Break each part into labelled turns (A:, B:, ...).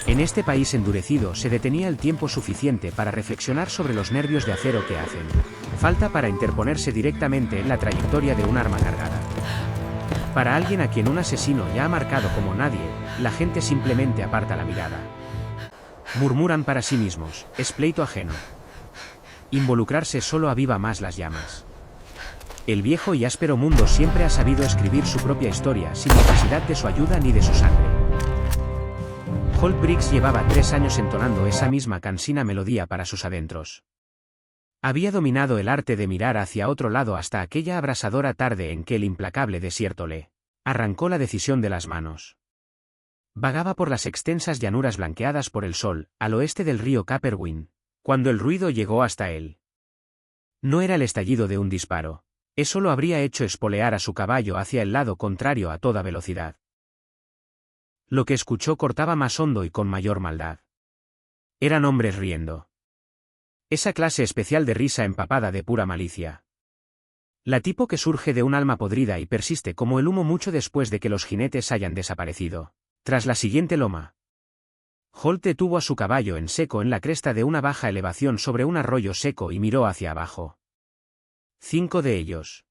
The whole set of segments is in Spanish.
A: En este país endurecido se detenía el tiempo suficiente para reflexionar sobre los nervios de acero que hacen falta para interponerse directamente en la trayectoria de un arma cargada. Para alguien a quien un asesino ya ha marcado como nadie, la gente simplemente aparta la mirada. Murmuran para sí mismos, es pleito ajeno. Involucrarse solo aviva más las llamas. El viejo y áspero mundo siempre ha sabido escribir su propia historia sin necesidad de su ayuda ni de su sangre. Holt Briggs llevaba 3 años entonando esa misma cansina melodía para sus adentros. Había dominado el arte de mirar hacia otro lado hasta aquella abrasadora tarde en que el implacable desierto le arrancó la decisión de las manos. Vagaba por las extensas llanuras blanqueadas por el sol, al oeste del río Capperwin, cuando el ruido llegó hasta él. No era el estallido de un disparo. Eso lo habría hecho espolear a su caballo hacia el lado contrario a toda velocidad. Lo que escuchó cortaba más hondo y con mayor maldad. Eran hombres riendo. Esa clase especial de risa empapada de pura malicia. La tipo que surge de un alma podrida y persiste como el humo mucho después de que los jinetes hayan desaparecido. Tras la siguiente loma, Holt detuvo a su caballo en seco en la cresta de una baja elevación sobre un arroyo seco y miró hacia abajo. 5 de ellos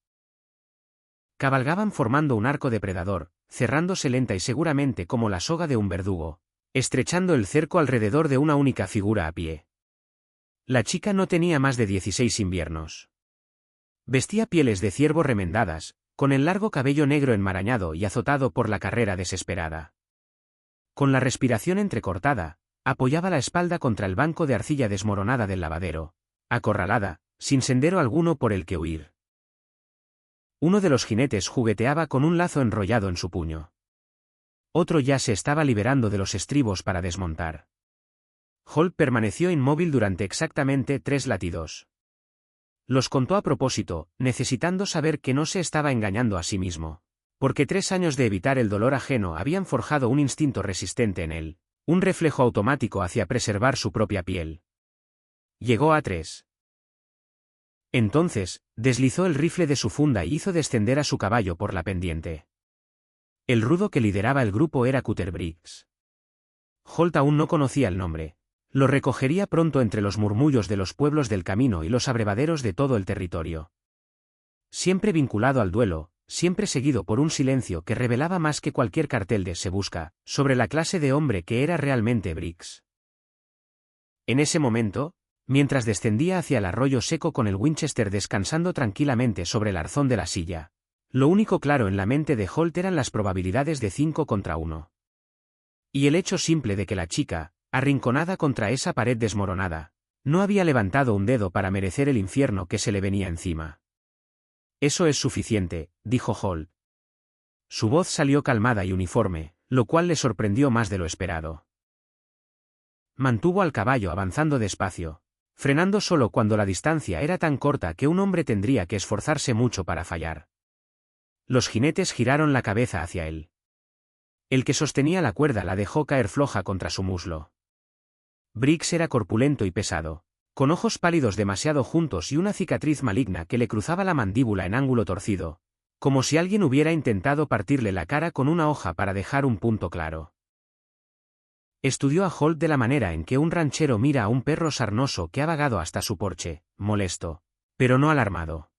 A: cabalgaban formando un arco depredador, cerrándose lenta y seguramente como la soga de un verdugo, estrechando el cerco alrededor de una única figura a pie. La chica no tenía más de 16 inviernos. Vestía pieles de ciervo remendadas, con el largo cabello negro enmarañado y azotado por la carrera desesperada. Con la respiración entrecortada, apoyaba la espalda contra el banco de arcilla desmoronada del lavadero, acorralada, sin sendero alguno por el que huir. Uno de los jinetes jugueteaba con un lazo enrollado en su puño. Otro ya se estaba liberando de los estribos para desmontar. Holt permaneció inmóvil durante exactamente 3 latidos. Los contó a propósito, necesitando saber que no se estaba engañando a sí mismo, porque 3 años de evitar el dolor ajeno habían forjado un instinto resistente en él, un reflejo automático hacia preservar su propia piel. Llegó a 3. Entonces, deslizó el rifle de su funda y hizo descender a su caballo por la pendiente. El rudo que lideraba el grupo era Cutter Briggs. Holt aún no conocía el nombre. Lo recogería pronto entre los murmullos de los pueblos del camino y los abrevaderos de todo el territorio. Siempre vinculado al duelo, siempre seguido por un silencio que revelaba más que cualquier cartel de «Se busca», sobre la clase de hombre que era realmente Briggs. En ese momento, mientras descendía hacia el arroyo seco con el Winchester descansando tranquilamente sobre el arzón de la silla, lo único claro en la mente de Holt eran las probabilidades de 5 contra 1. Y el hecho simple de que la chica, arrinconada contra esa pared desmoronada, no había levantado un dedo para merecer el infierno que se le venía encima. Eso es suficiente, dijo Holt. Su voz salió calmada y uniforme, lo cual le sorprendió más de lo esperado. Mantuvo al caballo avanzando despacio, frenando solo cuando la distancia era tan corta que un hombre tendría que esforzarse mucho para fallar. Los jinetes giraron la cabeza hacia él. El que sostenía la cuerda la dejó caer floja contra su muslo. Briggs era corpulento y pesado, con ojos pálidos demasiado juntos y una cicatriz maligna que le cruzaba la mandíbula en ángulo torcido, como si alguien hubiera intentado partirle la cara con una hoja para dejar un punto claro. Estudió a Holt de la manera en que un ranchero mira a un perro sarnoso que ha vagado hasta su porche, molesto, pero no alarmado.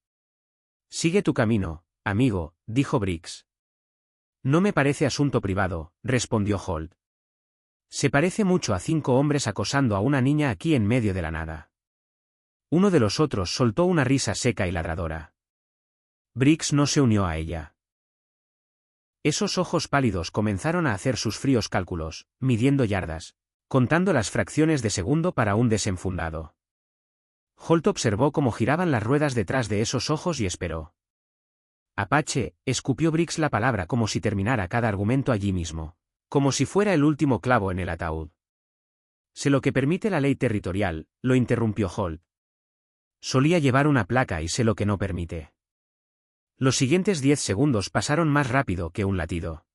A: «Sigue tu camino, amigo», dijo Briggs. «No me parece asunto privado», respondió Holt. «Se parece mucho a 5 hombres acosando a una niña aquí en medio de la nada». Uno de los otros soltó una risa seca y ladradora. Briggs no se unió a ella. Esos ojos pálidos comenzaron a hacer sus fríos cálculos, midiendo yardas, contando las fracciones de segundo para un desenfundado. Holt observó cómo giraban las ruedas detrás de esos ojos y esperó. «Apache», escupió Briggs la palabra como si terminara cada argumento allí mismo, como si fuera el último clavo en el ataúd. «Sé lo que permite la ley territorial», lo interrumpió Holt. «Solía llevar una placa y sé lo que no permite». Los siguientes 10 segundos pasaron más rápido que un latido.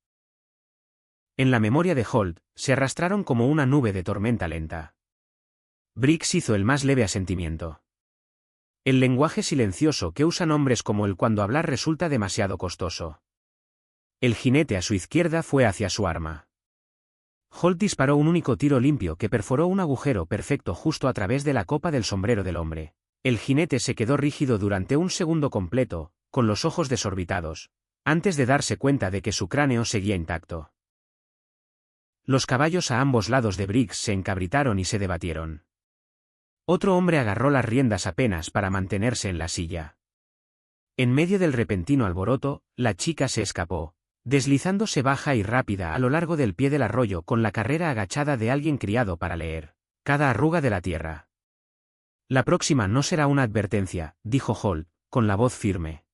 A: En la memoria de Holt, se arrastraron como una nube de tormenta lenta. Briggs hizo el más leve asentimiento. El lenguaje silencioso que usan hombres como él cuando hablar resulta demasiado costoso. El jinete a su izquierda fue hacia su arma. Holt disparó un único tiro limpio que perforó un agujero perfecto justo a través de la copa del sombrero del hombre. El jinete se quedó rígido durante un segundo completo, con los ojos desorbitados, antes de darse cuenta de que su cráneo seguía intacto. Los caballos a ambos lados de Briggs se encabritaron y se debatieron. Otro hombre agarró las riendas apenas para mantenerse en la silla. En medio del repentino alboroto, la chica se escapó, deslizándose baja y rápida a lo largo del pie del arroyo con la carrera agachada de alguien criado para leer cada arruga de la tierra. La próxima no será una advertencia, dijo Holt, con la voz firme.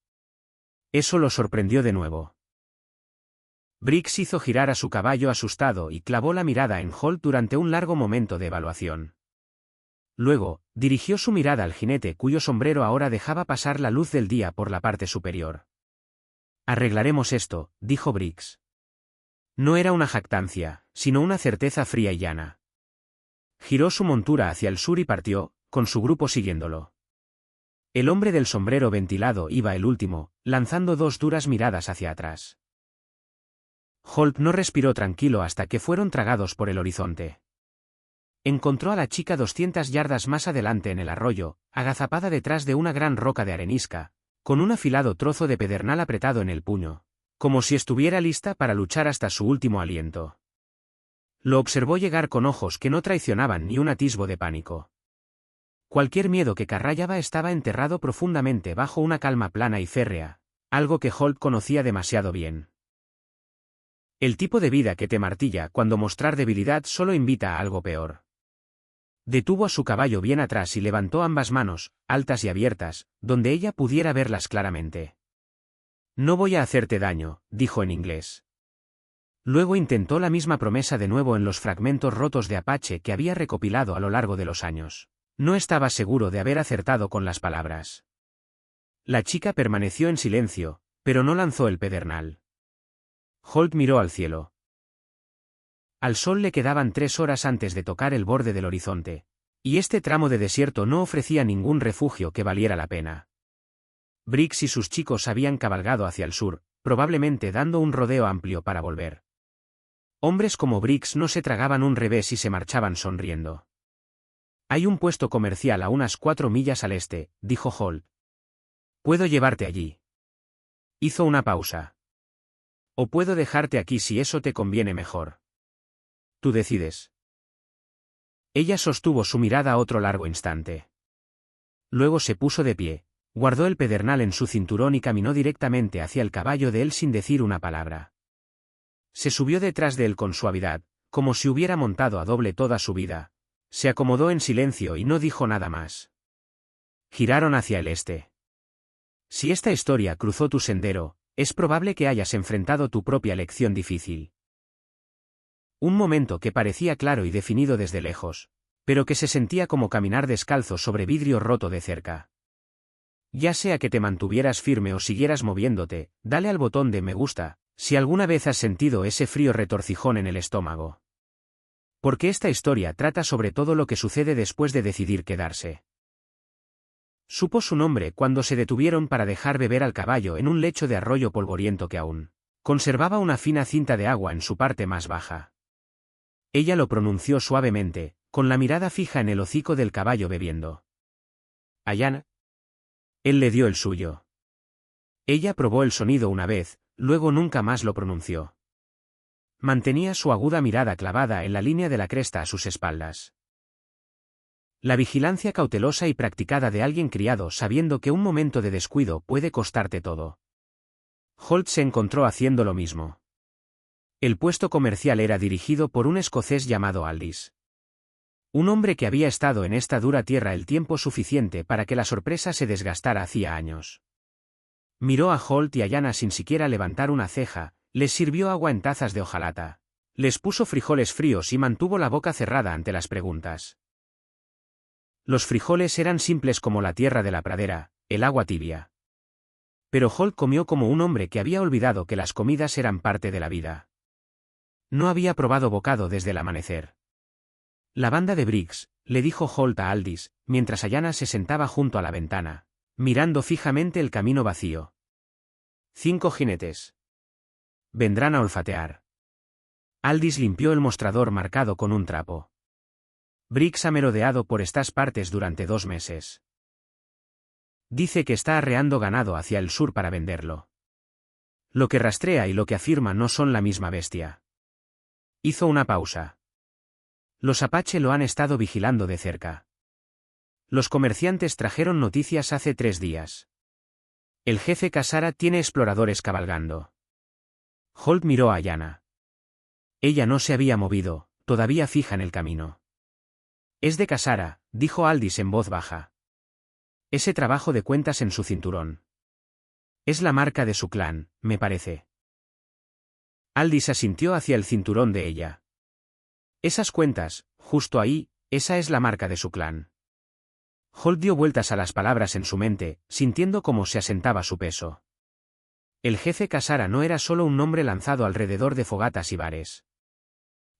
A: Eso lo sorprendió de nuevo. Briggs hizo girar a su caballo asustado y clavó la mirada en Holt durante un largo momento de evaluación. Luego, dirigió su mirada al jinete cuyo sombrero ahora dejaba pasar la luz del día por la parte superior. Arreglaremos esto, dijo Briggs. No era una jactancia, sino una certeza fría y llana. Giró su montura hacia el sur y partió, con su grupo siguiéndolo. El hombre del sombrero ventilado iba el último, lanzando dos duras miradas hacia atrás. Holt no respiró tranquilo hasta que fueron tragados por el horizonte. Encontró a la chica 200 yardas más adelante en el arroyo, agazapada detrás de una gran roca de arenisca, con un afilado trozo de pedernal apretado en el puño, como si estuviera lista para luchar hasta su último aliento. Lo observó llegar con ojos que no traicionaban ni un atisbo de pánico. Cualquier miedo que carrayaba estaba enterrado profundamente bajo una calma plana y férrea, algo que Holt conocía demasiado bien. El tipo de vida que te martilla cuando mostrar debilidad solo invita a algo peor. Detuvo a su caballo bien atrás y levantó ambas manos, altas y abiertas, donde ella pudiera verlas claramente. No voy a hacerte daño, dijo en inglés. Luego intentó la misma promesa de nuevo en los fragmentos rotos de Apache que había recopilado a lo largo de los años. No estaba seguro de haber acertado con las palabras. La chica permaneció en silencio, pero no lanzó el pedernal. Holt miró al cielo. Al sol le quedaban 3 horas antes de tocar el borde del horizonte, y este tramo de desierto no ofrecía ningún refugio que valiera la pena. Briggs y sus chicos habían cabalgado hacia el sur, probablemente dando un rodeo amplio para volver. Hombres como Briggs no se tragaban un revés y se marchaban sonriendo. Hay un puesto comercial a unas 4 millas al este, dijo Holt. Puedo llevarte allí. Hizo una pausa. O puedo dejarte aquí si eso te conviene mejor. Tú decides. Ella sostuvo su mirada otro largo instante. Luego se puso de pie, guardó el pedernal en su cinturón y caminó directamente hacia el caballo de él sin decir una palabra. Se subió detrás de él con suavidad, como si hubiera montado a doble toda su vida. Se acomodó en silencio y no dijo nada más. Giraron hacia el este. Si esta historia cruzó tu sendero, es probable que hayas enfrentado tu propia lección difícil. Un momento que parecía claro y definido desde lejos, pero que se sentía como caminar descalzo sobre vidrio roto de cerca. Ya sea que te mantuvieras firme o siguieras moviéndote, dale al botón de me gusta, si alguna vez has sentido ese frío retorcijón en el estómago. Porque esta historia trata sobre todo lo que sucede después de decidir quedarse. Supo su nombre cuando se detuvieron para dejar beber al caballo en un lecho de arroyo polvoriento que aún conservaba una fina cinta de agua en su parte más baja. Ella lo pronunció suavemente, con la mirada fija en el hocico del caballo bebiendo. Ayana. Él le dio el suyo. Ella probó el sonido una vez, luego nunca más lo pronunció. Mantenía su aguda mirada clavada en la línea de la cresta a sus espaldas. La vigilancia cautelosa y practicada de alguien criado sabiendo que un momento de descuido puede costarte todo. Holt se encontró haciendo lo mismo. El puesto comercial era dirigido por un escocés llamado Aldis. Un hombre que había estado en esta dura tierra el tiempo suficiente para que la sorpresa se desgastara hacía años. Miró a Holt y a Yana sin siquiera levantar una ceja, les sirvió agua en tazas de hojalata, les puso frijoles fríos y mantuvo la boca cerrada ante las preguntas. Los frijoles eran simples como la tierra de la pradera, el agua tibia. Pero Holt comió como un hombre que había olvidado que las comidas eran parte de la vida. No había probado bocado desde el amanecer. La banda de Briggs, le dijo Holt a Aldis, mientras Ayana se sentaba junto a la ventana, mirando fijamente el camino vacío. 5 jinetes. Vendrán a olfatear. Aldis limpió el mostrador marcado con un trapo. Briggs ha merodeado por estas partes durante 2 meses. Dice que está arreando ganado hacia el sur para venderlo. Lo que rastrea y lo que afirma no son la misma bestia. Hizo una pausa. Los Apache lo han estado vigilando de cerca. Los comerciantes trajeron noticias hace 3 días. El jefe Casara tiene exploradores cabalgando. Holt miró a Ayanna. Ella no se había movido, todavía fija en el camino. Es de Casara, dijo Aldis en voz baja. Ese trabajo de cuentas en su cinturón. Es la marca de su clan, me parece. Aldis asintió hacia el cinturón de ella. Esas cuentas, justo ahí, esa es la marca de su clan. Holt dio vueltas a las palabras en su mente, sintiendo cómo se asentaba su peso. El jefe Casara no era solo un nombre lanzado alrededor de fogatas y bares.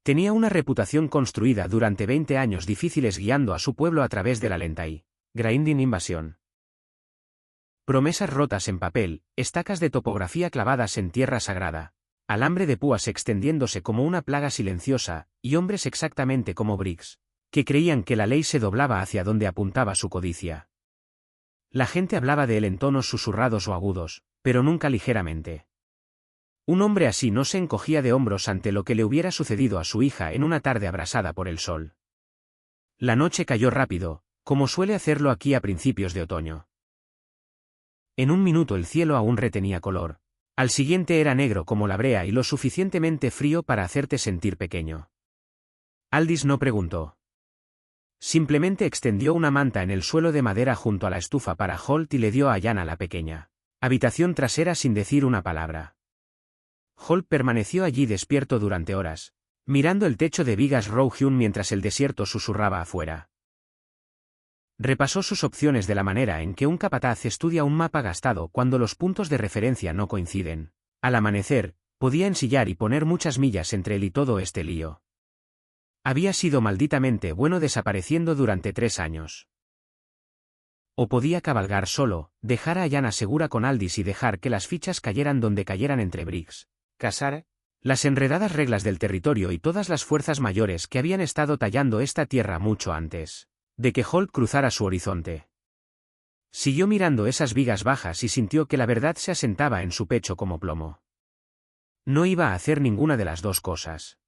A: Tenía una reputación construida durante 20 años difíciles guiando a su pueblo a través de la lenta y grinding invasión. Promesas rotas en papel, estacas de topografía clavadas en tierra sagrada, alambre de púas extendiéndose como una plaga silenciosa, y hombres exactamente como Briggs, que creían que la ley se doblaba hacia donde apuntaba su codicia. La gente hablaba de él en tonos susurrados o agudos, pero nunca ligeramente. Un hombre así no se encogía de hombros ante lo que le hubiera sucedido a su hija en una tarde abrasada por el sol. La noche cayó rápido, como suele hacerlo aquí a principios de otoño. En un minuto el cielo aún retenía color, al siguiente era negro como la brea y lo suficientemente frío para hacerte sentir pequeño. Aldis no preguntó. Simplemente extendió una manta en el suelo de madera junto a la estufa para Holt y le dio a Ayanna la pequeña habitación trasera sin decir una palabra. Holt permaneció allí despierto durante horas, mirando el techo de vigas Rough-hewn mientras el desierto susurraba afuera. Repasó sus opciones de la manera en que un capataz estudia un mapa gastado cuando los puntos de referencia no coinciden. Al amanecer, podía ensillar y poner muchas millas entre él y todo este lío. Había sido malditamente bueno desapareciendo durante 3 años. O podía cabalgar solo, dejar a Ayanna segura con Aldis y dejar que las fichas cayeran donde cayeran entre Briggs, Casara, las enredadas reglas del territorio y todas las fuerzas mayores que habían estado tallando esta tierra mucho antes de que Holt cruzara su horizonte. Siguió mirando esas vigas bajas y sintió que la verdad se asentaba en su pecho como plomo. No iba a hacer ninguna de las dos cosas.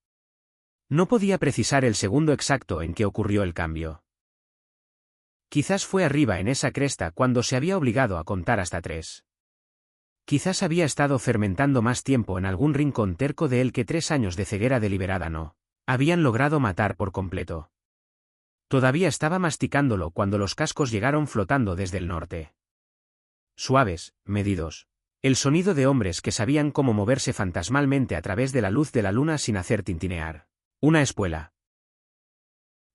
A: No podía precisar el segundo exacto en que ocurrió el cambio. Quizás fue arriba en esa cresta cuando se había obligado a contar hasta 3. Quizás había estado fermentando más tiempo en algún rincón terco de él que 3 años de ceguera deliberada no habían logrado matar por completo. Todavía estaba masticándolo cuando los cascos llegaron flotando desde el norte. Suaves, medidos. El sonido de hombres que sabían cómo moverse fantasmalmente a través de la luz de la luna sin hacer tintinear una espuela.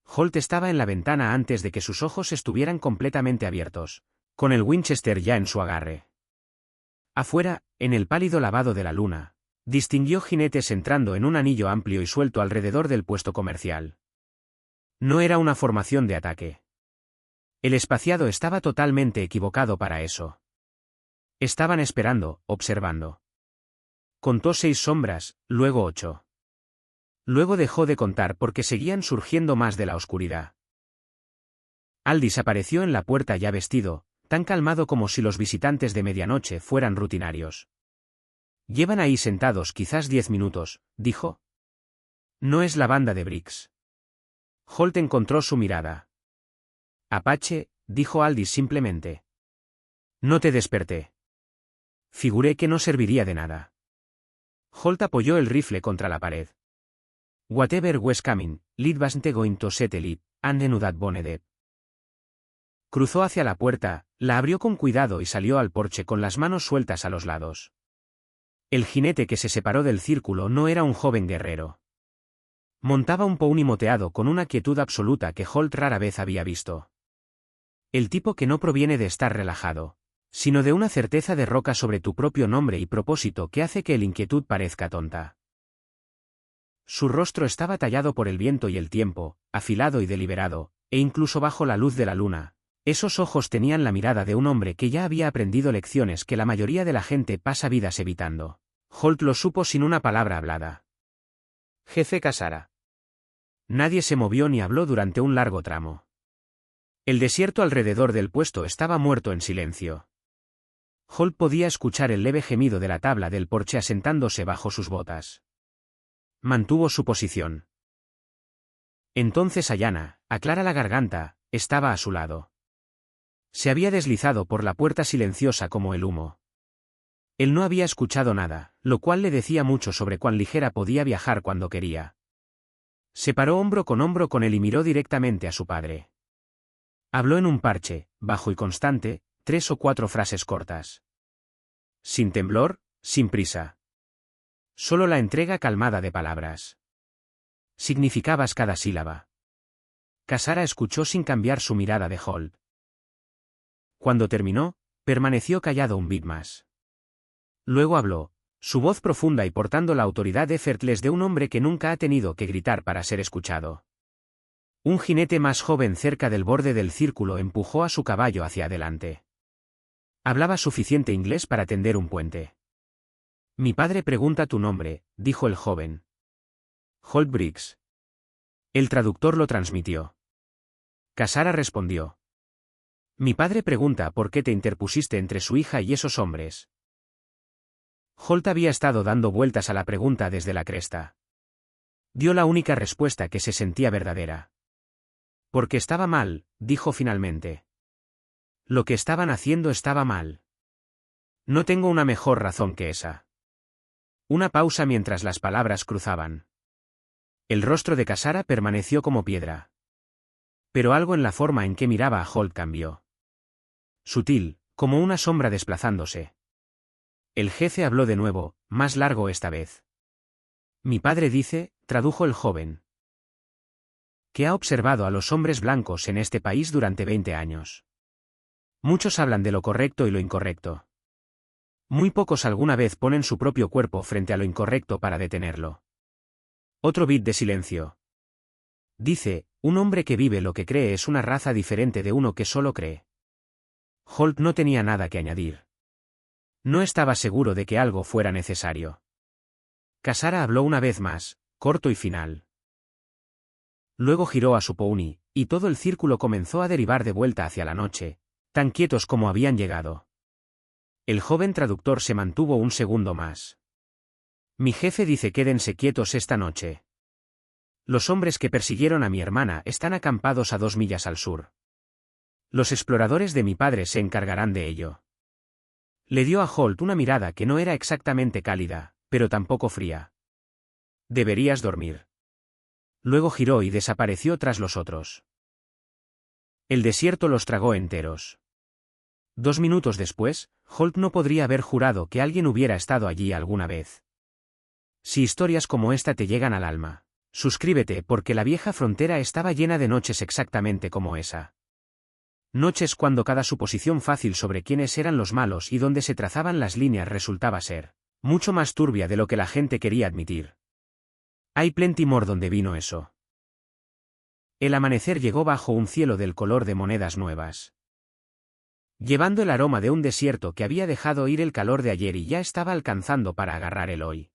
A: Holt estaba en la ventana antes de que sus ojos estuvieran completamente abiertos, con el Winchester ya en su agarre. Afuera, en el pálido lavado de la luna, distinguió jinetes entrando en un anillo amplio y suelto alrededor del puesto comercial. No era una formación de ataque. El espaciado estaba totalmente equivocado para eso. Estaban esperando, observando. Contó 6 sombras, luego 8. Luego dejó de contar porque seguían surgiendo más de la oscuridad. Aldis apareció en la puerta ya vestido, tan calmado como si los visitantes de medianoche fueran rutinarios. Llevan ahí sentados quizás 10 minutos, dijo. No es la banda de Briggs. Holt encontró su mirada. Apache, dijo Aldis simplemente. No te desperté. Figuré que no serviría de nada. Holt apoyó el rifle contra la pared. Whatever was coming, lead wasn't going to settle it, and knew that boned. Cruzó hacia la puerta, la abrió con cuidado y salió al porche con las manos sueltas a los lados. El jinete que se separó del círculo no era un joven guerrero. Montaba un pony moteado con una quietud absoluta que Holt rara vez había visto. El tipo que no proviene de estar relajado, sino de una certeza de roca sobre tu propio nombre y propósito que hace que el inquietud parezca tonta. Su rostro estaba tallado por el viento y el tiempo, afilado y deliberado, e incluso bajo la luz de la luna, esos ojos tenían la mirada de un hombre que ya había aprendido lecciones que la mayoría de la gente pasa vidas evitando. Holt lo supo sin una palabra hablada. Jefe Casara. Nadie se movió ni habló durante un largo tramo. El desierto alrededor del puesto estaba muerto en silencio. Holt podía escuchar el leve gemido de la tabla del porche asentándose bajo sus botas. Mantuvo su posición. Entonces Ayanna, aclara la garganta, estaba a su lado. Se había deslizado por la puerta silenciosa como el humo. Él no había escuchado nada, lo cual le decía mucho sobre cuán ligera podía viajar cuando quería. Se paró hombro con él y miró directamente a su padre. Habló en un parche, bajo y constante, 3 o 4 frases cortas. Sin temblor, sin prisa. Solo la entrega calmada de palabras. Significabas cada sílaba. Casara escuchó sin cambiar su mirada de Holt. Cuando terminó, permaneció callado un bit más. Luego habló, su voz profunda y portando la autoridad effortless de un hombre que nunca ha tenido que gritar para ser escuchado. Un jinete más joven cerca del borde del círculo empujó a su caballo hacia adelante. Hablaba suficiente inglés para tender un puente. Mi padre pregunta tu nombre, dijo el joven. Holt Briggs. El traductor lo transmitió. Casara respondió. Mi padre pregunta por qué te interpusiste entre su hija y esos hombres. Holt había estado dando vueltas a la pregunta desde la cresta. Dio la única respuesta que se sentía verdadera. Porque estaba mal, dijo finalmente. Lo que estaban haciendo estaba mal. No tengo una mejor razón que esa. Una pausa mientras las palabras cruzaban. El rostro de Casara permaneció como piedra. Pero algo en la forma en que miraba a Holt cambió. Sutil, como una sombra desplazándose. El jefe habló de nuevo, más largo esta vez. Mi padre dice, tradujo el joven, que ha observado a los hombres blancos en este país durante 20 años. Muchos hablan de lo correcto y lo incorrecto. Muy pocos alguna vez ponen su propio cuerpo frente a lo incorrecto para detenerlo. Otro bit de silencio. Dice, un hombre que vive lo que cree es una raza diferente de uno que solo cree. Holt no tenía nada que añadir. No estaba seguro de que algo fuera necesario. Casara habló una vez más, corto y final. Luego giró a su pony, y todo el círculo comenzó a derivar de vuelta hacia la noche, tan quietos como habían llegado. El joven traductor se mantuvo un segundo más. Mi jefe dice quédense quietos esta noche. Los hombres que persiguieron a mi hermana están acampados a 2 millas al sur. Los exploradores de mi padre se encargarán de ello. Le dio a Holt una mirada que no era exactamente cálida, pero tampoco fría. Deberías dormir. Luego giró y desapareció tras los otros. El desierto los tragó enteros. 2 minutos después, Holt no podría haber jurado que alguien hubiera estado allí alguna vez. Si historias como esta te llegan al alma, suscríbete porque la vieja frontera estaba llena de noches exactamente como esa. Noches cuando cada suposición fácil sobre quiénes eran los malos y dónde se trazaban las líneas resultaba ser mucho más turbia de lo que la gente quería admitir. Hay plenty more donde vino eso. El amanecer llegó bajo un cielo del color de monedas nuevas. Llevando el aroma de un desierto que había dejado ir el calor de ayer y ya estaba alcanzando para agarrar el hoy.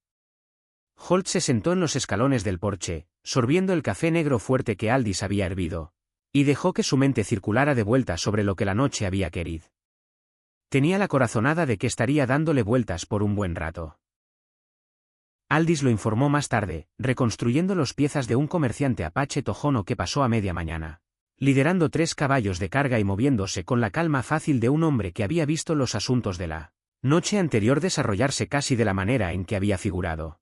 A: Holt se sentó en los escalones del porche, sorbiendo el café negro fuerte que Aldis había hervido, y dejó que su mente circulara de vuelta sobre lo que la noche había querido. Tenía la corazonada de que estaría dándole vueltas por un buen rato. Aldis lo informó más tarde, reconstruyendo las piezas de un comerciante apache tojono que pasó a media mañana, liderando 3 caballos de carga y moviéndose con la calma fácil de un hombre que había visto los asuntos de la noche anterior desarrollarse casi de la manera en que había figurado.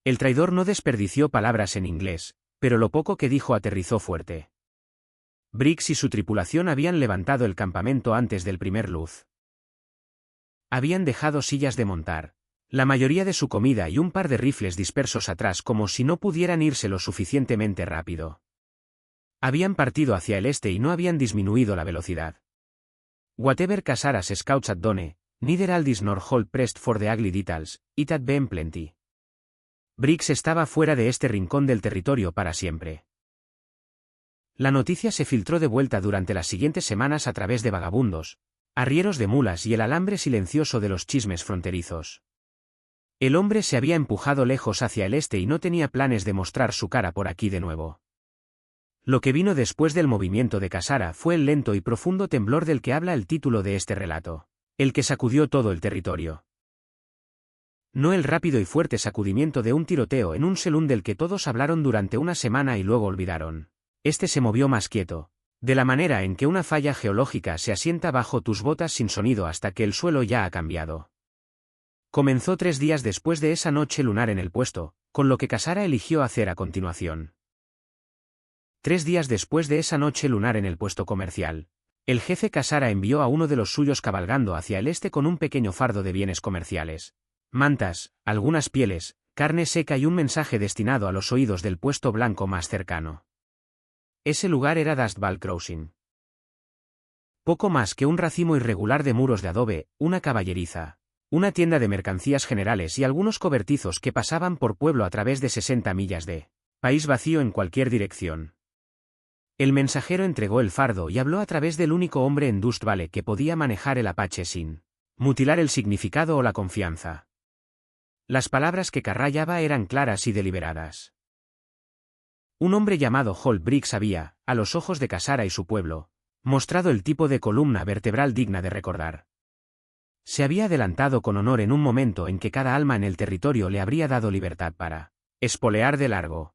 A: El traidor no desperdició palabras en inglés, pero lo poco que dijo aterrizó fuerte. Briggs y su tripulación habían levantado el campamento antes del primer luz. Habían dejado sillas de montar, la mayoría de su comida y un par de rifles dispersos atrás como si no pudieran irse lo suficientemente rápido. Habían partido hacia el este y no habían disminuido la velocidad. Whatever Casaras scouts had done, neither Aldis nor Holt pressed for the ugly details, it had been plenty. Briggs estaba fuera de este rincón del territorio para siempre. La noticia se filtró de vuelta durante las siguientes semanas a través de vagabundos, arrieros de mulas y el alambre silencioso de los chismes fronterizos. El hombre se había empujado lejos hacia el este y no tenía planes de mostrar su cara por aquí de nuevo. Lo que vino después del movimiento de Kasara fue el lento y profundo temblor del que habla el título de este relato, el que sacudió todo el territorio. No el rápido y fuerte sacudimiento de un tiroteo en un salón del que todos hablaron durante una semana y luego olvidaron. Este se movió más quieto, de la manera en que una falla geológica se asienta bajo tus botas sin sonido hasta que el suelo ya ha cambiado. Comenzó 3 días después de esa noche lunar en el puesto, con lo que Kasara eligió hacer a continuación. 3 días después de esa noche lunar en el puesto comercial, el jefe Kasara envió a uno de los suyos cabalgando hacia el este con un pequeño fardo de bienes comerciales, mantas, algunas pieles, carne seca y un mensaje destinado a los oídos del puesto blanco más cercano. Ese lugar era Dustball Crossing. Poco más que un racimo irregular de muros de adobe, una caballeriza, una tienda de mercancías generales y algunos cobertizos que pasaban por pueblo a través de 60 millas de país vacío en cualquier dirección. El mensajero entregó el fardo y habló a través del único hombre en Dust Valley que podía manejar el apache sin mutilar el significado o la confianza. Las palabras que carrayaba eran claras y deliberadas. Un hombre llamado Holt Briggs había, a los ojos de Kasara y su pueblo, mostrado el tipo de columna vertebral digna de recordar. Se había adelantado con honor en un momento en que cada alma en el territorio le habría dado libertad para espolear de largo.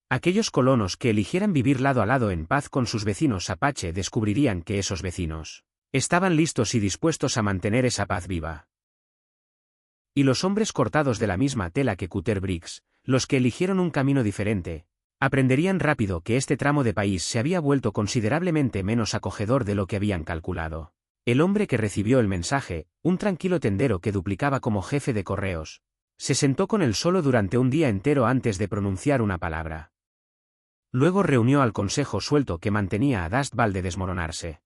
A: Aquellos colonos que eligieran vivir lado a lado en paz con sus vecinos apache descubrirían que esos vecinos estaban listos y dispuestos a mantener esa paz viva. Y los hombres cortados de la misma tela que Cutter Briggs, los que eligieron un camino diferente, aprenderían rápido que este tramo de país se había vuelto considerablemente menos acogedor de lo que habían calculado. El hombre que recibió el mensaje, un tranquilo tendero que duplicaba como jefe de correos, se sentó con él solo durante un día entero antes de pronunciar una palabra. Luego reunió al consejo suelto que mantenía a Dust Valley de desmoronarse.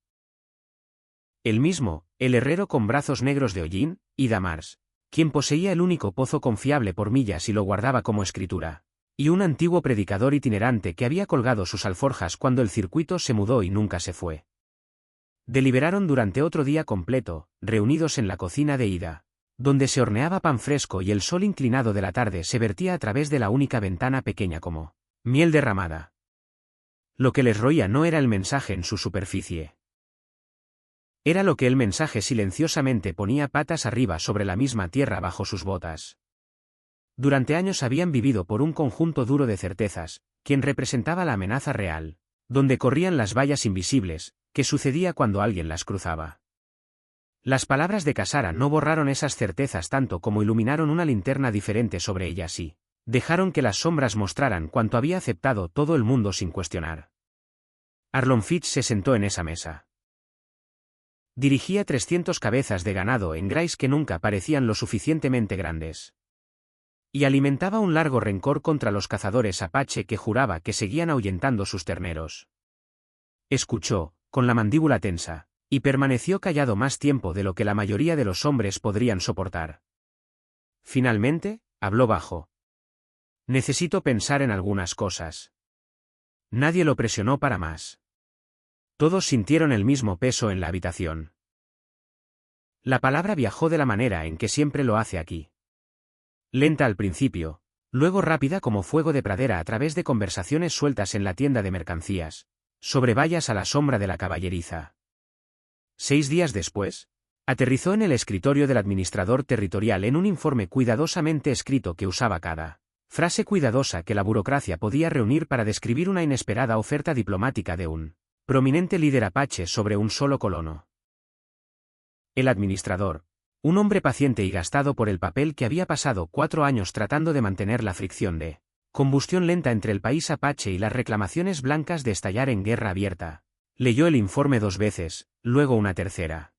A: Él mismo, el herrero con brazos negros de hollín, y Damars, quien poseía el único pozo confiable por millas y lo guardaba como escritura, y un antiguo predicador itinerante que había colgado sus alforjas cuando el circuito se mudó y nunca se fue. Deliberaron durante otro día completo, reunidos en la cocina de Ida, donde se horneaba pan fresco y el sol inclinado de la tarde se vertía a través de la única ventana pequeña como miel derramada. Lo que les roía no era el mensaje en su superficie. Era lo que el mensaje silenciosamente ponía patas arriba sobre la misma tierra bajo sus botas. Durante años habían vivido por un conjunto duro de certezas, quien representaba la amenaza real, donde corrían las vallas invisibles, que sucedía cuando alguien las cruzaba. Las palabras de Kasara no borraron esas certezas tanto como iluminaron una linterna diferente sobre ellas y dejaron que las sombras mostraran cuanto había aceptado todo el mundo sin cuestionar. Arlon Fitch se sentó en esa mesa. Dirigía 300 cabezas de ganado en Grace que nunca parecían lo suficientemente grandes. Y alimentaba un largo rencor contra los cazadores apache que juraba que seguían ahuyentando sus terneros. Escuchó, con la mandíbula tensa, y permaneció callado más tiempo de lo que la mayoría de los hombres podrían soportar. Finalmente, habló bajo. Necesito pensar en algunas cosas. Nadie lo presionó para más. Todos sintieron el mismo peso en la habitación. La palabra viajó de la manera en que siempre lo hace aquí. Lenta al principio, luego rápida como fuego de pradera a través de conversaciones sueltas en la tienda de mercancías, sobre vallas a la sombra de la caballeriza. 6 días después, aterrizó en el escritorio del administrador territorial en un informe cuidadosamente escrito que usaba cada frase cuidadosa que la burocracia podía reunir para describir una inesperada oferta diplomática de un prominente líder apache sobre un solo colono. El administrador, un hombre paciente y gastado por el papel que había pasado 4 años tratando de mantener la fricción de combustión lenta entre el país apache y las reclamaciones blancas de estallar en guerra abierta, leyó el informe 2 veces, luego una tercera.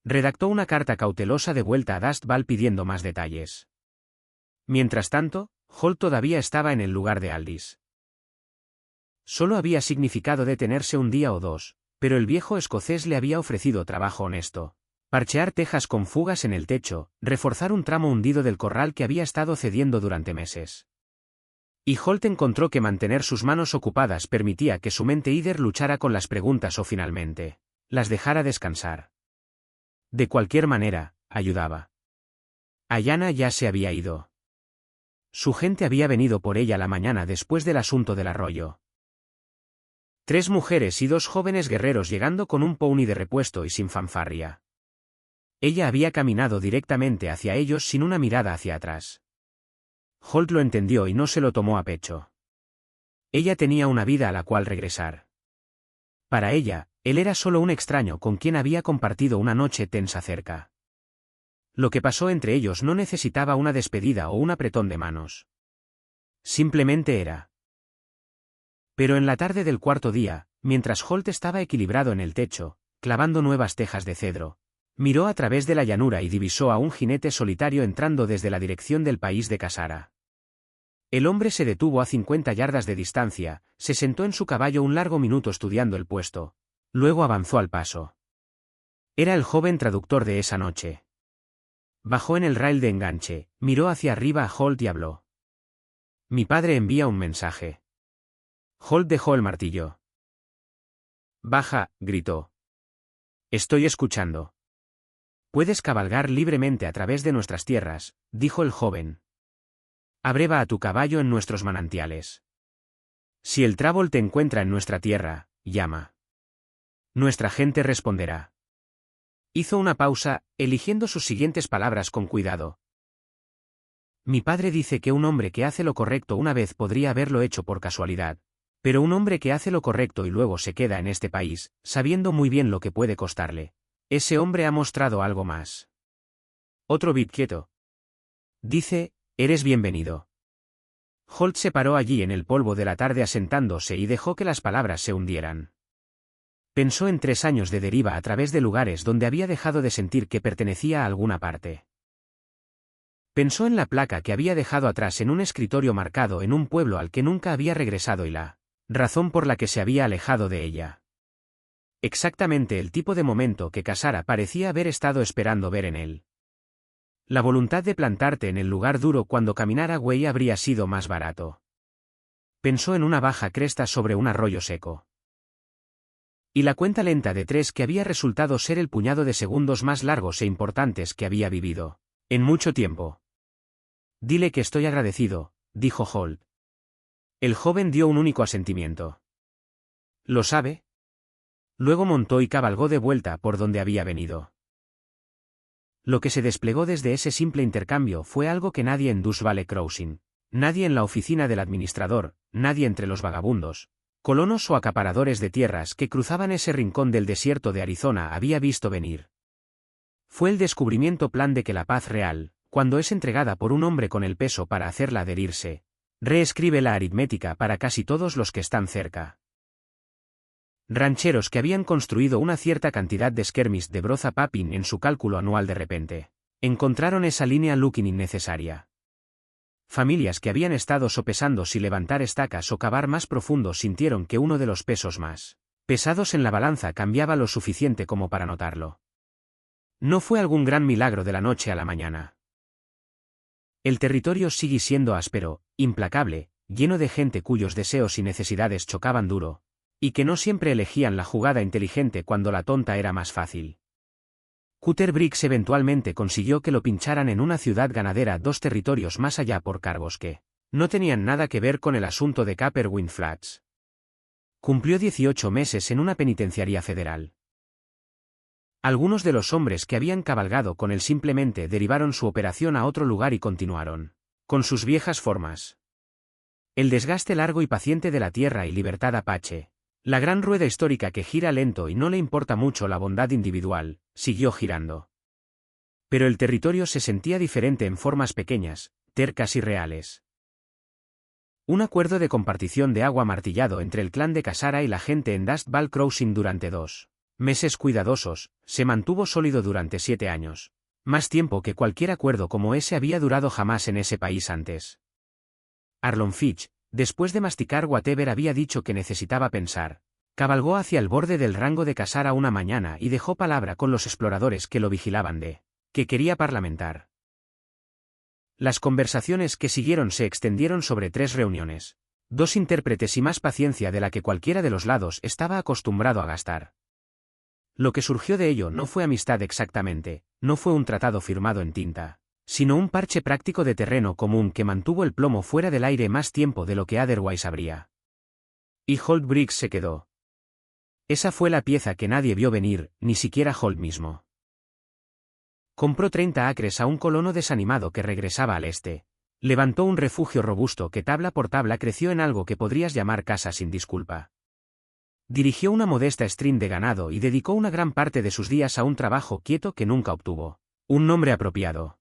A: Redactó una carta cautelosa de vuelta a Dust Valley pidiendo más detalles. Mientras tanto, Holt todavía estaba en el lugar de Aldis. Solo había significado detenerse un día o 2, pero el viejo escocés le había ofrecido trabajo honesto. Parchear tejas con fugas en el techo, reforzar un tramo hundido del corral que había estado cediendo durante meses. Y Holt encontró que mantener sus manos ocupadas permitía que su mente íder luchara con las preguntas o finalmente las dejara descansar. De cualquier manera, ayudaba. Ayanna ya se había ido. Su gente había venido por ella la mañana después del asunto del arroyo. 3 mujeres y 2 jóvenes guerreros llegando con un pony de repuesto y sin fanfarria. Ella había caminado directamente hacia ellos sin una mirada hacia atrás. Holt lo entendió y no se lo tomó a pecho. Ella tenía una vida a la cual regresar. Para ella, él era solo un extraño con quien había compartido una noche tensa cerca. Lo que pasó entre ellos no necesitaba una despedida o un apretón de manos. Simplemente era. Pero en la tarde del 4.º día, mientras Holt estaba equilibrado en el techo, clavando nuevas tejas de cedro, miró a través de la llanura y divisó a un jinete solitario entrando desde la dirección del país de Kasara. El hombre se detuvo a 50 yardas de distancia, se sentó en su caballo un largo minuto estudiando el puesto. Luego avanzó al paso. Era el joven traductor de esa noche. Bajó en el rail de enganche, miró hacia arriba a Holt y habló. Mi padre envía un mensaje. Holt dejó el martillo. Baja, gritó. Estoy escuchando. Puedes cabalgar libremente a través de nuestras tierras, dijo el joven. Abreva a tu caballo en nuestros manantiales. Si el trébol te encuentra en nuestra tierra, llama. Nuestra gente responderá. Hizo una pausa, eligiendo sus siguientes palabras con cuidado. Mi padre dice que un hombre que hace lo correcto una vez podría haberlo hecho por casualidad, pero un hombre que hace lo correcto y luego se queda en este país, sabiendo muy bien lo que puede costarle, ese hombre ha mostrado algo más. Otro bit quieto. Dice, eres bienvenido. Holt se paró allí en el polvo de la tarde asentándose y dejó que las palabras se hundieran. Pensó en 3 años de deriva a través de lugares donde había dejado de sentir que pertenecía a alguna parte. Pensó en la placa que había dejado atrás en un escritorio marcado en un pueblo al que nunca había regresado y la razón por la que se había alejado de ella. Exactamente el tipo de momento que Kasara parecía haber estado esperando ver en él. La voluntad de plantarte en el lugar duro cuando caminara Way habría sido más barato. Pensó en una baja cresta sobre un arroyo seco. Y la cuenta lenta de 3 que había resultado ser el puñado de segundos más largos e importantes que había vivido en mucho tiempo. Dile que estoy agradecido, dijo Holt. El joven dio un único asentimiento. ¿Lo sabe? Luego montó y cabalgó de vuelta por donde había venido. Lo que se desplegó desde ese simple intercambio fue algo que nadie en Dust Valley Crossing, nadie en la oficina del administrador, nadie entre los vagabundos, colonos o acaparadores de tierras que cruzaban ese rincón del desierto de Arizona había visto venir. Fue el descubrimiento plan de que la paz real, cuando es entregada por un hombre con el peso para hacerla adherirse, reescribe la aritmética para casi todos los que están cerca. Rancheros que habían construido una cierta cantidad de skirmish de broza papin en su cálculo anual de repente, encontraron esa línea looking innecesaria. Familias que habían estado sopesando si levantar estacas o cavar más profundo sintieron que uno de los pesos más pesados en la balanza cambiaba lo suficiente como para notarlo. No fue algún gran milagro de la noche a la mañana. El territorio sigue siendo áspero, implacable, lleno de gente cuyos deseos y necesidades chocaban duro, y que no siempre elegían la jugada inteligente cuando la tonta era más fácil. Cutter Briggs eventualmente consiguió que lo pincharan en una ciudad ganadera 2 territorios más allá por cargos que no tenían nada que ver con el asunto de Copperwind Flats. Cumplió 18 meses en una penitenciaría federal. Algunos de los hombres que habían cabalgado con él simplemente derivaron su operación a otro lugar y continuaron con sus viejas formas. El desgaste largo y paciente de la tierra y libertad apache, la gran rueda histórica que gira lento y no le importa mucho la bondad individual, siguió girando. Pero el territorio se sentía diferente en formas pequeñas, tercas y reales. Un acuerdo de compartición de agua martillado entre el clan de Kasara y la gente en Dust Valley Crossing durante 2 meses cuidadosos, se mantuvo sólido durante 7 años. Más tiempo que cualquier acuerdo como ese había durado jamás en ese país antes. Arlon Fitch, después de masticar whatever había dicho que necesitaba pensar, cabalgó hacia el borde del rango de Kasara una mañana y dejó palabra con los exploradores que lo vigilaban de que quería parlamentar. Las conversaciones que siguieron se extendieron sobre 3 reuniones, 2 intérpretes y más paciencia de la que cualquiera de los lados estaba acostumbrado a gastar. Lo que surgió de ello no fue amistad exactamente, no fue un tratado firmado en tinta, sino un parche práctico de terreno común que mantuvo el plomo fuera del aire más tiempo de lo que otherwise habría. Y Holt Briggs se quedó. Esa fue la pieza que nadie vio venir, ni siquiera Holt mismo. Compró 30 acres a un colono desanimado que regresaba al este. Levantó un refugio robusto que tabla por tabla creció en algo que podrías llamar casa sin disculpa. Dirigió una modesta string de ganado y dedicó una gran parte de sus días a un trabajo quieto que nunca obtuvo un nombre apropiado.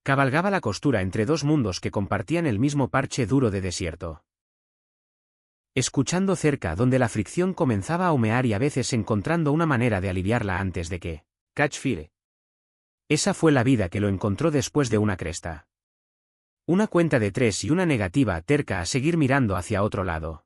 A: Cabalgaba la costura entre dos mundos que compartían el mismo parche duro de desierto. Escuchando cerca donde la fricción comenzaba a humear y a veces encontrando una manera de aliviarla antes de que catch fire. Esa fue la vida que lo encontró después de una cresta. Una cuenta de 3 y una negativa terca a seguir mirando hacia otro lado.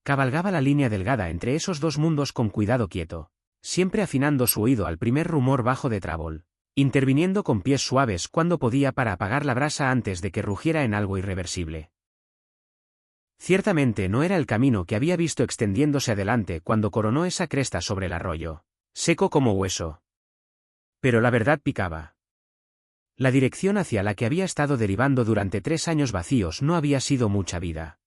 A: Cabalgaba la línea delgada entre esos dos mundos con cuidado quieto, siempre afinando su oído al primer rumor bajo de Trouble, interviniendo con pies suaves cuando podía para apagar la brasa antes de que rugiera en algo irreversible. Ciertamente no era el camino que había visto extendiéndose adelante cuando coronó esa cresta sobre el arroyo, seco como hueso. Pero la verdad picaba. La dirección hacia la que había estado derivando durante 3 años vacíos no había sido mucha vida.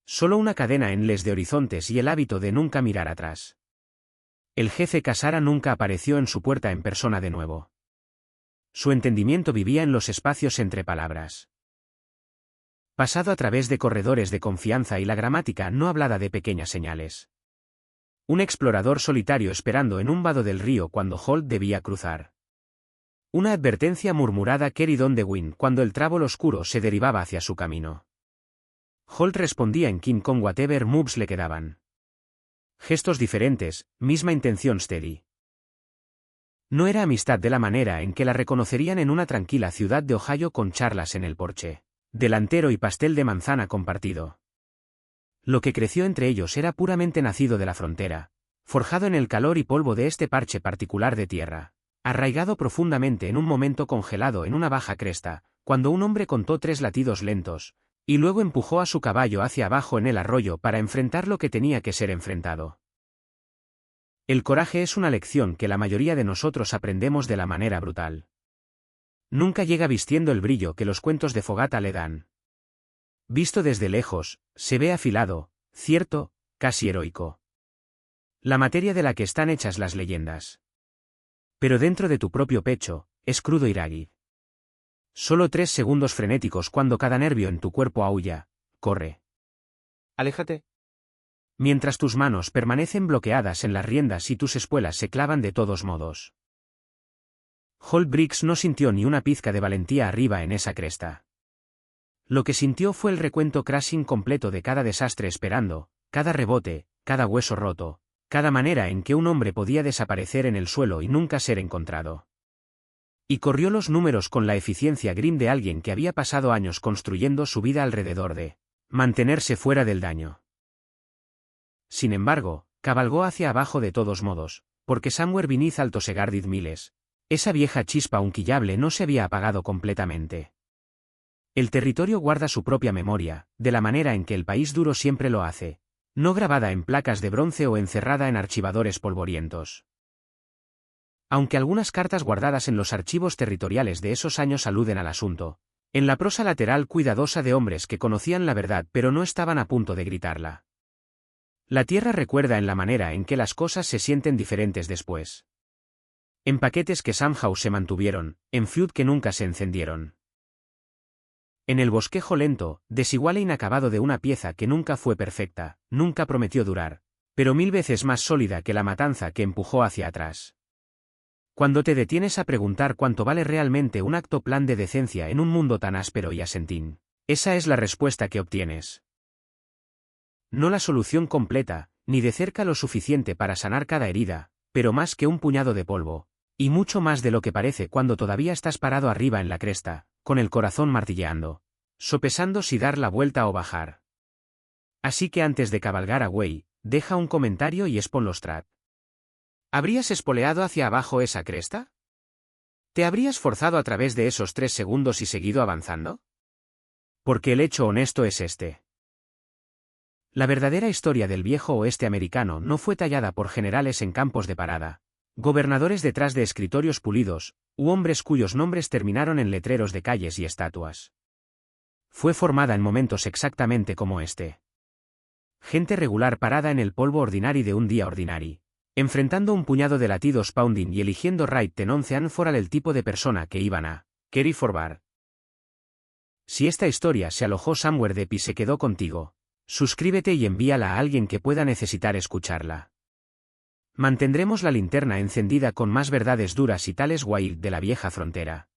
A: Solo una cadena endless de horizontes y el hábito de nunca mirar atrás. El jefe Casara nunca apareció en su puerta en persona de nuevo. Su entendimiento vivía en los espacios entre palabras. Pasado a través de corredores de confianza y la gramática no hablada de pequeñas señales. Un explorador solitario esperando en un vado del río cuando Holt debía cruzar. Una advertencia murmurada Kerry on the wind cuando el trábol oscuro se derivaba hacia su camino. Holt respondía en King con whatever moves le quedaban. Gestos diferentes, misma intención steady. No era amistad de la manera en que la reconocerían en una tranquila ciudad de Ohio con charlas en el porche delantero y pastel de manzana compartido. Lo que creció entre ellos era puramente nacido de la frontera, forjado en el calor y polvo de este parche particular de tierra, arraigado profundamente en un momento congelado en una baja cresta, cuando un hombre contó 3 latidos lentos, y luego empujó a su caballo hacia abajo en el arroyo para enfrentar lo que tenía que ser enfrentado. El coraje es una lección que la mayoría de nosotros aprendemos de la manera brutal. Nunca llega vistiendo el brillo que los cuentos de fogata le dan. Visto desde lejos, se ve afilado, cierto, casi heroico. La materia de la que están hechas las leyendas. Pero dentro de tu propio pecho, es crudo y rágid. Solo 3 segundos frenéticos cuando cada nervio en tu cuerpo aúlla, corre. Aléjate. Mientras tus manos permanecen bloqueadas en las riendas y tus espuelas se clavan de todos modos. Holt Briggs no sintió ni una pizca de valentía arriba en esa cresta. Lo que sintió fue el recuento crashing completo de cada desastre esperando, cada rebote, cada hueso roto, cada manera en que un hombre podía desaparecer en el suelo y nunca ser encontrado. Y corrió los números con la eficiencia grim de alguien que había pasado años construyendo su vida alrededor de mantenerse fuera del daño. Sin embargo, cabalgó hacia abajo de todos modos, porque somewhere beneath Alto Segardid Miles, esa vieja chispa unquillable no se había apagado completamente. El territorio guarda su propia memoria, de la manera en que el país duro siempre lo hace, no grabada en placas de bronce o encerrada en archivadores polvorientos. Aunque algunas cartas guardadas en los archivos territoriales de esos años aluden al asunto, en la prosa lateral cuidadosa de hombres que conocían la verdad pero no estaban a punto de gritarla. La tierra recuerda en la manera en que las cosas se sienten diferentes después. En paquetes que somehow se mantuvieron, en feud que nunca se encendieron. En el bosquejo lento, desigual e inacabado de una pieza que nunca fue perfecta, nunca prometió durar, pero 1000 veces más sólida que la matanza que empujó hacia atrás. Cuando te detienes a preguntar cuánto vale realmente un acto plan de decencia en un mundo tan áspero y asentín, esa es la respuesta que obtienes. No la solución completa, ni de cerca lo suficiente para sanar cada herida, pero más que un puñado de polvo, y mucho más de lo que parece cuando todavía estás parado arriba en la cresta, con el corazón martilleando, sopesando si dar la vuelta o bajar. Así que antes de cabalgar away, deja un comentario y expon los trap. ¿Habrías espoleado hacia abajo esa cresta? ¿Te habrías forzado a través de esos 3 segundos y seguido avanzando? Porque el hecho honesto es este. La verdadera historia del viejo oeste americano no fue tallada por generales en campos de parada, Gobernadores detrás de escritorios pulidos, u hombres cuyos nombres terminaron en letreros de calles y estatuas. Fue formada en momentos exactamente como este. Gente regular parada en el polvo ordinari de un día ordinari, enfrentando un puñado de latidos pounding y eligiendo right tenonce and foral el tipo de persona que iban a carry forward. Si esta historia se alojó somewhere deep y se quedó contigo, suscríbete y envíala a alguien que pueda necesitar escucharla. Mantendremos la linterna encendida con más verdades duras y tales wild de la vieja frontera.